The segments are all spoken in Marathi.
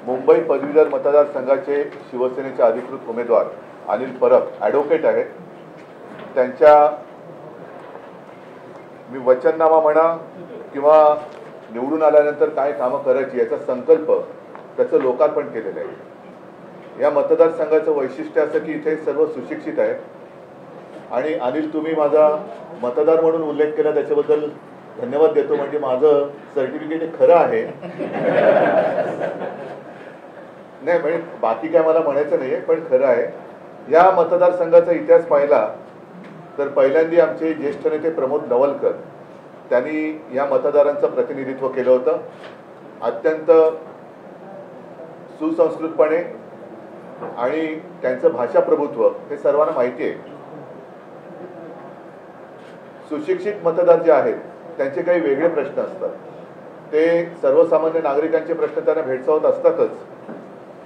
मुंबई पदवीधर मतदारसंघाचे शिवसेनेचे अधिकृत उमेदवार अनिल परब ॲडव्होकेट आहेत. त्यांच्या मी वचननामा म्हणा किंवा निवडून आल्यानंतर काय कामं करायची याचा संकल्प त्याचं लोकार्पण केलेलं आहे. या मतदारसंघाचं वैशिष्ट्य असं की इथे सर्व सुशिक्षित आहे. आणि अनिल, तुम्ही माझा मतदार म्हणून उल्लेख केला त्याच्याबद्दल धन्यवाद देतो. म्हणजे माझं सर्टिफिकेट हे खरं आहे. नाही म्हणजे बाकी काय मला म्हणायचं नाहीये, पण खरं आहे. या मतदारसंघाचा इतिहास पाहिला तर पहिल्यांदा आमचे ज्येष्ठ नेते प्रमोद नवलकर त्यांनी या मतदारांचं प्रतिनिधित्व केलं होतं. अत्यंत सुसंस्कृतपणे आणि त्यांचं भाषा प्रभुत्व हे सर्वांना माहिती आहे. सुशिक्षित मतदार जे आहेत त्यांचे काही वेगळे प्रश्न असतात. ते सर्वसामान्य नागरिकांचे प्रश्न त्यांना भेडसावत असतातच,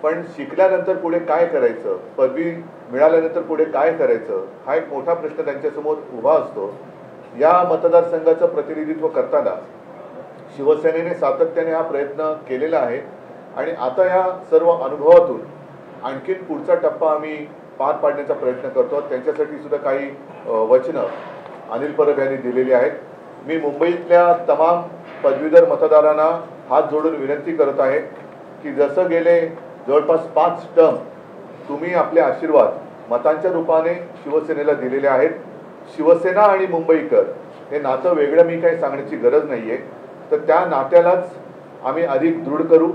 पण शिकल्यानंतर पुढे काय करायचं, पदवी मिळाल्यानंतर पुढे काय करायचं हा एक मोठा प्रश्न त्यांच्यासमोर उभा असतो. या मतदारसंघाचं प्रतिनिधित्व करताना शिवसेनेने सातत्याने हा प्रयत्न केलेला आहे आणि आता या सर्व अनुभवातून आणखीन पुढचा टप्पा आम्ही पार पाडण्याचा प्रयत्न करतो. त्यांच्यासाठी सुद्धा काही वचनं अनिल परब यांनी दिलेली आहेत. मी मुंबईतल्या तमाम पदवीधर मतदारांना हात जोडून विनंती करत आहे की जसं गेले जवळपास 5 टर्म तुम्ही आपले आशीर्वाद मतांच्या रूपाने शिवसेनेला दिलेले आहेत. शिवसेना आणि मुंबईकर हे नातं वेगळं मी काही सांगण्याची गरज नाहीये. तर त्या नात्यालाच आम्ही अधिक दृढ करू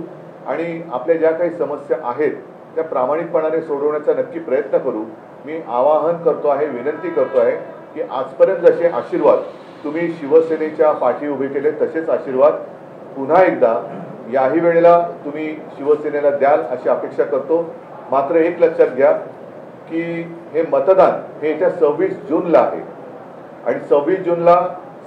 आणि आपल्या ज्या काही समस्या आहेत त्या प्रामाणिकपणाने सोडवण्याचा नक्की प्रयत्न करू. मी आवाहन करतो आहे, विनंती करतो आहे की आजपर्यंत जसे आशीर्वाद तुम्ही शिवसेनेच्या पाठी उभे केले तसेच आशीर्वाद पुन्हा एकदा याही वेळेला तुम्ही शिवसेनेला द्याल अशी अपेक्षा करतो. मात्र एक लक्षात घ्या की हे मतदान हे येत्या 26 जूनला आहे आणि 26 जूनला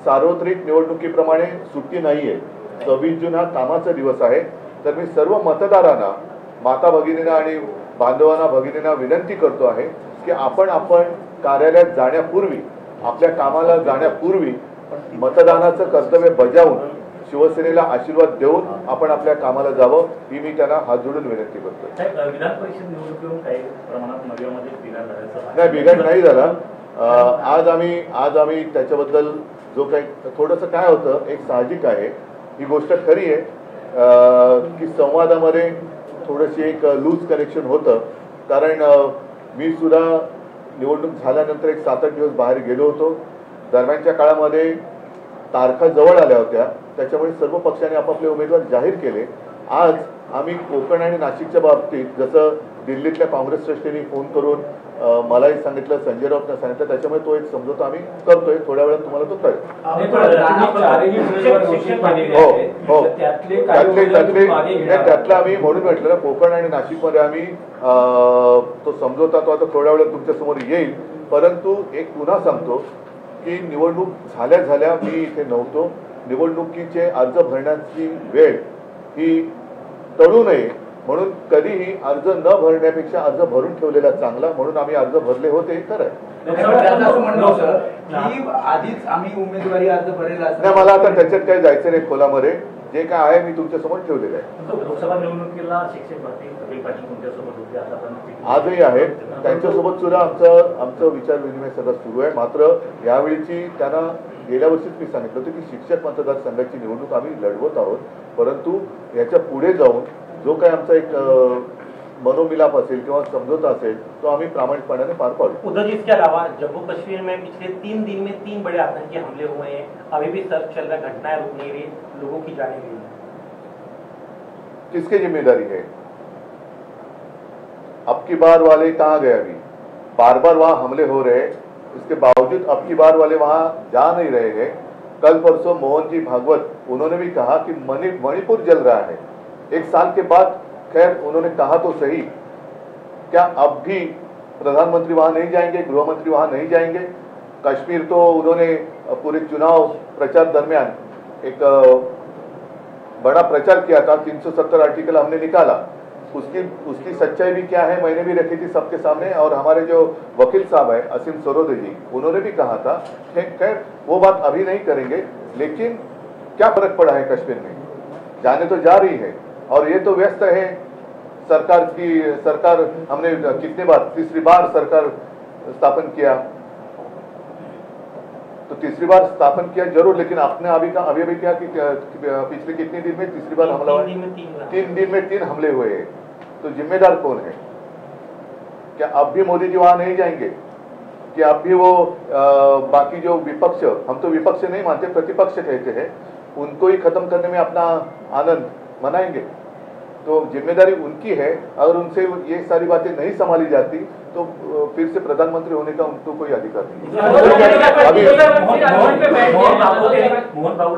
सार्वत्रिक निवडणुकीप्रमाणे सुट्टी नाही आहे. 26 जून हा कामाचा दिवस आहे. तर मी सर्व मतदारांना, माता भगिनींना आणि बांधवांना भगिनींना विनंती करतो आहे की आपण कार्यालयात जाण्यापूर्वी, आपल्या कामाला जाण्यापूर्वी मतदानाचं कर्तव्य बजावून शिवसेनेला आशीर्वाद देऊन आपण आपल्या कामाला जावं ही मी त्यांना हात जोडून विनंती करतो. विधान परिषद निवडणुकीवरून काही प्रमाणात नगरमध्ये बिघाड नाही झाला. आज आम्ही त्याच्याबद्दल जो काही थोडंसं काय होतं, एक साहजिक आहे, ही गोष्ट खरी आहे की संवादामध्ये थोडंशी एक लूज कनेक्शन होतं. कारण मी सुद्धा निवडणूक झाल्यानंतर एक 7-8 दिवस बाहेर गेलो होतो. दरम्यानच्या काळामध्ये तारखा जवळ आल्या होत्या, त्याच्यामुळे सर्व पक्षांनी आपापले उमेदवार जाहीर केले. आज आम्ही कोकण आणि नाशिकच्या बाबतीत जसं दिल्लीतल्या काँग्रेस श्रेष्ठींनी फोन करून मलाही सांगितलं, संजय राऊतना सांगितलं, त्याच्यामुळे तो एक समझोता आम्ही करतोय. थोड्या वेळात तुम्हाला तो कळेल. हो, त्यातलं आम्ही म्हणून म्हटलं ना, कोकण आणि नाशिकमध्ये आम्ही तो समझोता तो आता थोड्या वेळात तुमच्या समोर येईल. परंतु एक पुन्हा सांगतो की निवडणूक झाल्या मी इथे नव्हतो. निवडणुकीचे अर्ज भरण्याची वेळ ही टळू नये म्हणून कधीही अर्ज न भरण्यापेक्षा अर्ज भरून ठेवलेला चांगला, म्हणून आम्ही अर्ज भरले होते. खरं आधीच आम्ही उमेदवारी अर्ज भरलेला नाही. मला आता त्याच्यात काही जायचं नाही खोलामध्ये. जे काय आहे मी तुमच्या समोर ठेवलेलं आहे. लोकसभा निवडणुकीला शिक्षक भरती कपिल पाटील तुमच्यासोबत होते, आजही आहेत. त्यांच्यासोबत सुद्धा आमचं विचार विनिमय सगळं सुरू आहे. मात्र यावेळीची त्यांना गेल्या वर्षीच मी सांगितलं होतं की शिक्षक मतदारसंघाची निवडणूक आम्ही लढवत आहोत. परंतु याच्या पुढे जाऊन जो काही आमचा एक मनोमिलाप असेल किंवा समझौता असेल तो आम्ही प्रामाणिकपणाने पार पाडू. उधर इसके अलावा जम्मू कश्मीर में पिछले 3 दिन में 3 बड़े आतंकी हमले हुए हैं. अभी भी सर्च चल रहा है, घटनाएं रुक नहीं रही, लोगों की जाने गई. किसकी जिम्मेदारी है? अब की बार वाले कहाँ गए? अभी बार बार वहां हमले हो रहे हैं, इसके बावजूद अब की बार वाले वहां जा नहीं रहे हैं. कल परसों मोहन जी भागवत उन्होंने भी कहा कि मणिपुर जल रहा है. 1 साल के बाद, खैर उन्होंने कहा तो सही, क्या अब भी प्रधानमंत्री वहां नहीं जाएंगे, गृहमंत्री वहां नहीं जाएंगे? कश्मीर तो उन्होंने पूरे चुनाव प्रचार दरमियान एक बड़ा प्रचार किया था. 370 आर्टिकल हमने निकाला. उसकी सच्चाई भी क्या है मैंने भी रखी थी सबके सामने. और हमारे जो वकील साहब है असीम सरोदे जी, उन्होंने भी कहा था. खैर वो बात अभी नहीं करेंगे, लेकिन क्या फर्क पड़ा है कश्मीर में? जाने तो जा रही है. और ये तो व्यस्त है सरकार हमने कितनी बार, तीसरी बार सरकार स्थापन किया, तो तीसरी बार स्थापन किया जरूर, लेकिन आपने अभी क्या कि पिछले कितने दिन में तीसरी बार हमला हुआ है? 3 दिन में 3 हमले हुए हैं। तो जिम्मेदार कौन है? क्या अब भी मोदी जी वहां नहीं जाएंगे? कि अब भी वो बाकी जो विपक्ष, हम तो विपक्ष नहीं मानते, प्रतिपक्ष कहते हैं, उनको ही खत्म करने में अपना आनंद मनाएंगे? तो जिम्मेदारी उनकी है। अगर उनसे ये सारी बातें नहीं संभाली जाती तो फिर से प्रधानमंत्री होने का उनको कोई अधिकार नहीं है। मोहन बाबू